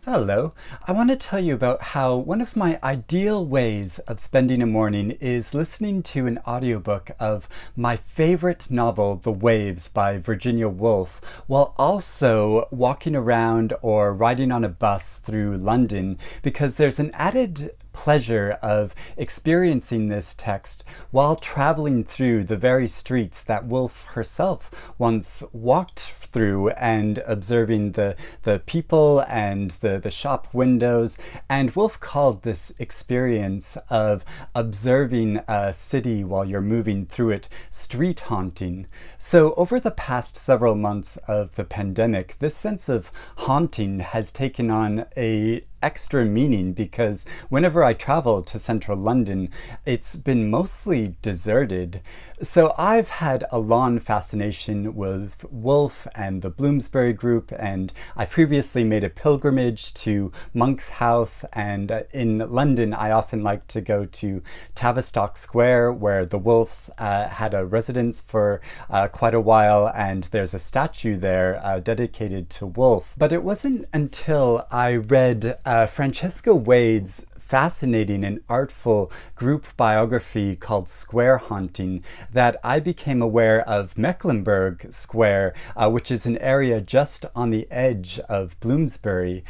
Hello. I want to tell you about how one of my ideal ways of spending a morning is listening to an audiobook of my favorite novel, The Waves by Virginia Woolf, while also walking around or riding on a bus through London, because there's an added pleasure of experiencing this text while traveling through the very streets that Woolf herself once walked through and observing the people and the shop windows. And Woolf called this experience of observing a city while you're moving through it street haunting. So over the past several months of the pandemic, this sense of haunting has taken on a extra meaning because whenever I travel to central London, it's been mostly deserted. So I've had a long fascination with Woolf and the Bloomsbury group, and I previously made a pilgrimage to Monk's House, and in London I often like to go to Tavistock Square, where the Woolfs had a residence for quite a while, and there's a statue there dedicated to Woolf. But it wasn't until I read Francesca Wade's fascinating and artful group biography called Square Haunting that I became aware of Mecklenburgh Square, which is an area just on the edge of Bloomsbury.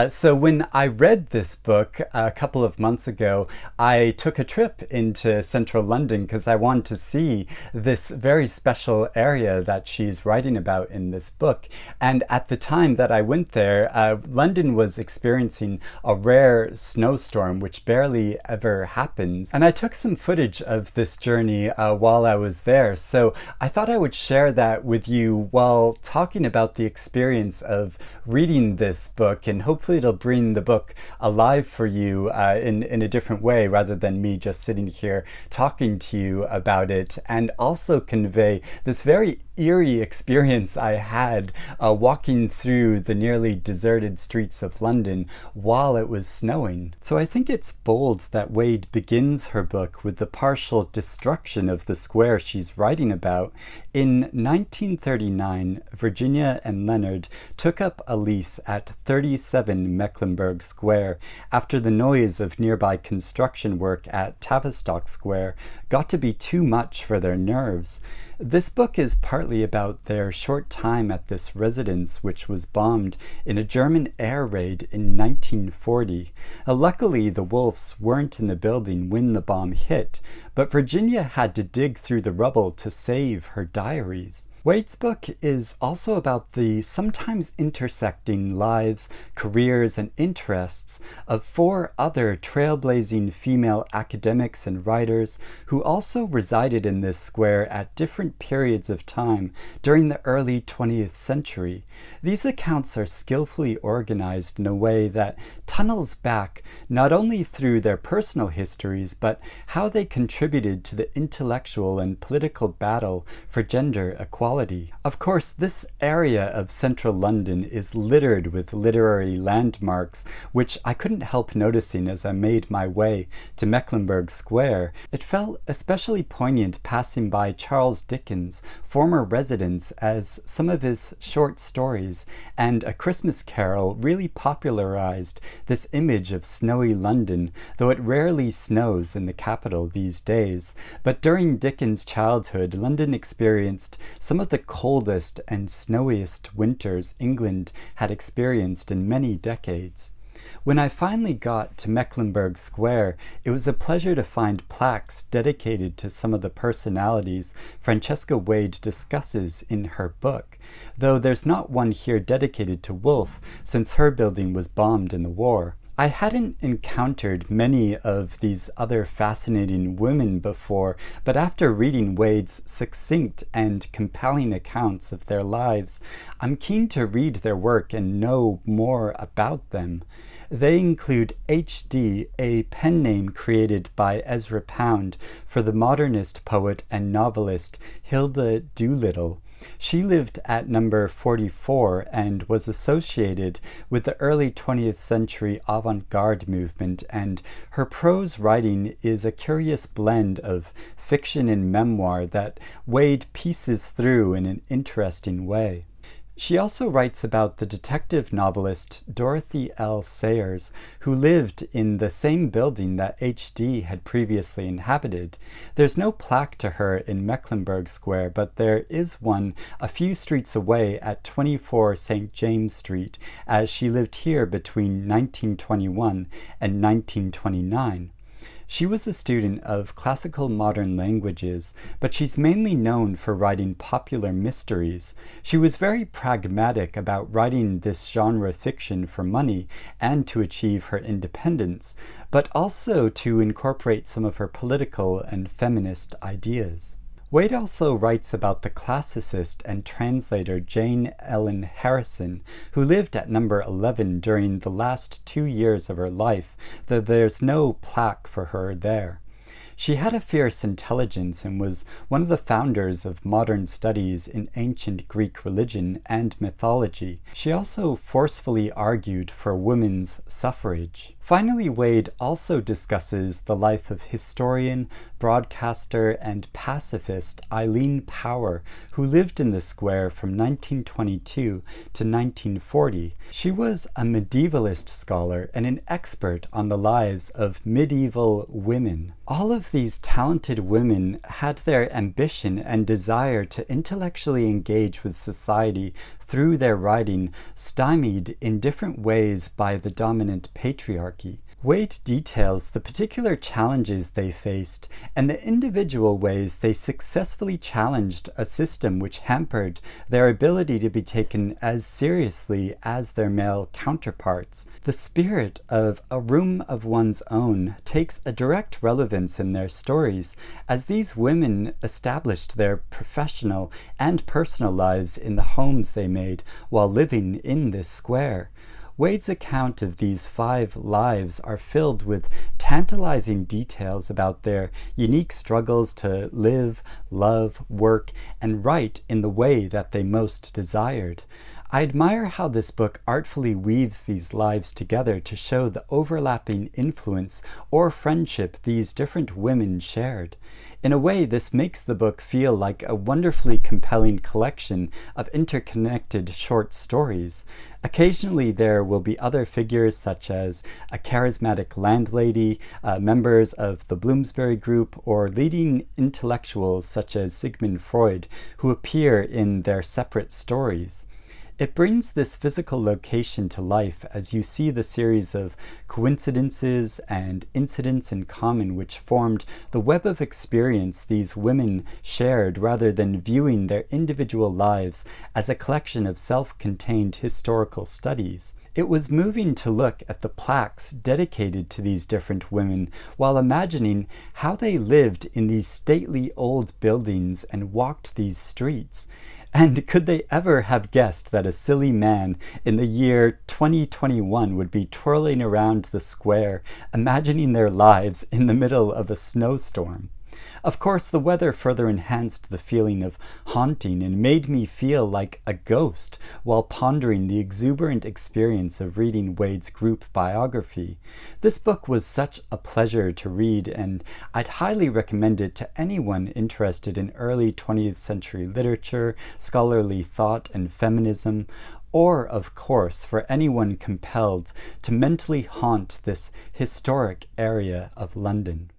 So when I read this book a couple of months ago, I took a trip into central London because I wanted to see this very special area that she's writing about in this book. And at the time that I went there, London was experiencing a rare snowstorm, which barely ever happens. And I took some footage of this journey while I was there. So I thought I would share that with you while talking about the experience of reading this book, and hopefully it'll bring the book alive for you in a different way rather than me just sitting here talking to you about it, and also convey this very eerie experience I had walking through the nearly deserted streets of London while it was snowing. So I think it's bold that Wade begins her book with the partial destruction of the square she's writing about. In 1939, Virginia and Leonard took up a lease at 37 Mecklenburgh Square after the noise of nearby construction work at Tavistock Square got to be too much for their nerves. This book is partly about their short time at this residence, which was bombed in a German air raid in 1940. Luckily, the Woolfs weren't in the building when the bomb hit, but Virginia had to dig through the rubble to save her diaries. Wade's book is also about the sometimes intersecting lives, careers, and interests of four other trailblazing female academics and writers who also resided in this square at different periods of time during the early 20th century. These accounts are skillfully organized in a way that tunnels back not only through their personal histories, but how they contributed to the intellectual and political battle for gender equality. Of course, this area of central London is littered with literary landmarks, which I couldn't help noticing as I made my way to Mecklenburgh Square. It felt especially poignant passing by Charles Dickens' former residence, as some of his short stories and A Christmas Carol really popularized this image of snowy London, though it rarely snows in the capital these days. But during Dickens' childhood, London experienced some of the coldest and snowiest winters England had experienced in many decades. When I finally got to Mecklenburgh Square, it was a pleasure to find plaques dedicated to some of the personalities Francesca Wade discusses in her book, though there's not one here dedicated to Woolf, since her building was bombed in the war. I hadn't encountered many of these other fascinating women before, but after reading Wade's succinct and compelling accounts of their lives, I'm keen to read their work and know more about them. They include H.D., a pen name created by Ezra Pound for the modernist poet and novelist Hilda Doolittle. She lived at number 44 and was associated with the early 20th century avant-garde movement, and her prose writing is a curious blend of fiction and memoir that Wade pieces through in an interesting way. She also writes about the detective novelist Dorothy L. Sayers, who lived in the same building that H.D. had previously inhabited. There's no plaque to her in Mecklenburgh Square, but there is one a few streets away at 24 St. James Street, as she lived here between 1921 and 1929. She was a student of classical modern languages, but she's mainly known for writing popular mysteries. She was very pragmatic about writing this genre fiction for money and to achieve her independence, but also to incorporate some of her political and feminist ideas. Wade also writes about the classicist and translator Jane Ellen Harrison, who lived at number 11 during the last 2 years of her life, though there's no plaque for her there. She had a fierce intelligence and was one of the founders of modern studies in ancient Greek religion and mythology. She also forcefully argued for women's suffrage. Finally, Wade also discusses the life of historian, broadcaster, and pacifist Eileen Power, who lived in the square from 1922 to 1940. She was a medievalist scholar and an expert on the lives of medieval women. All of these talented women had their ambition and desire to intellectually engage with society through their writing stymied in different ways by the dominant patriarchy. Wade details the particular challenges they faced and the individual ways they successfully challenged a system which hampered their ability to be taken as seriously as their male counterparts. The spirit of a room of one's own takes a direct relevance in their stories, as these women established their professional and personal lives in the homes they made while living in this square. Wade's account of these 5 lives are filled with tantalizing details about their unique struggles to live, love, work, and write in the way that they most desired. I admire how this book artfully weaves these lives together to show the overlapping influence or friendship these different women shared. In a way, this makes the book feel like a wonderfully compelling collection of interconnected short stories. Occasionally there will be other figures such as a charismatic landlady, members of the Bloomsbury group, or leading intellectuals such as Sigmund Freud, who appear in their separate stories. It brings this physical location to life as you see the series of coincidences and incidents in common which formed the web of experience these women shared, rather than viewing their individual lives as a collection of self-contained historical studies. It was moving to look at the plaques dedicated to these different women while imagining how they lived in these stately old buildings and walked these streets. And could they ever have guessed that a silly man in the year 2021 would be twirling around the square, imagining their lives in the middle of a snowstorm? Of course, the weather further enhanced the feeling of haunting and made me feel like a ghost while pondering the exuberant experience of reading Wade's group biography. This book was such a pleasure to read, and I'd highly recommend it to anyone interested in early 20th century literature, scholarly thought, and feminism, or, of course, for anyone compelled to mentally haunt this historic area of London.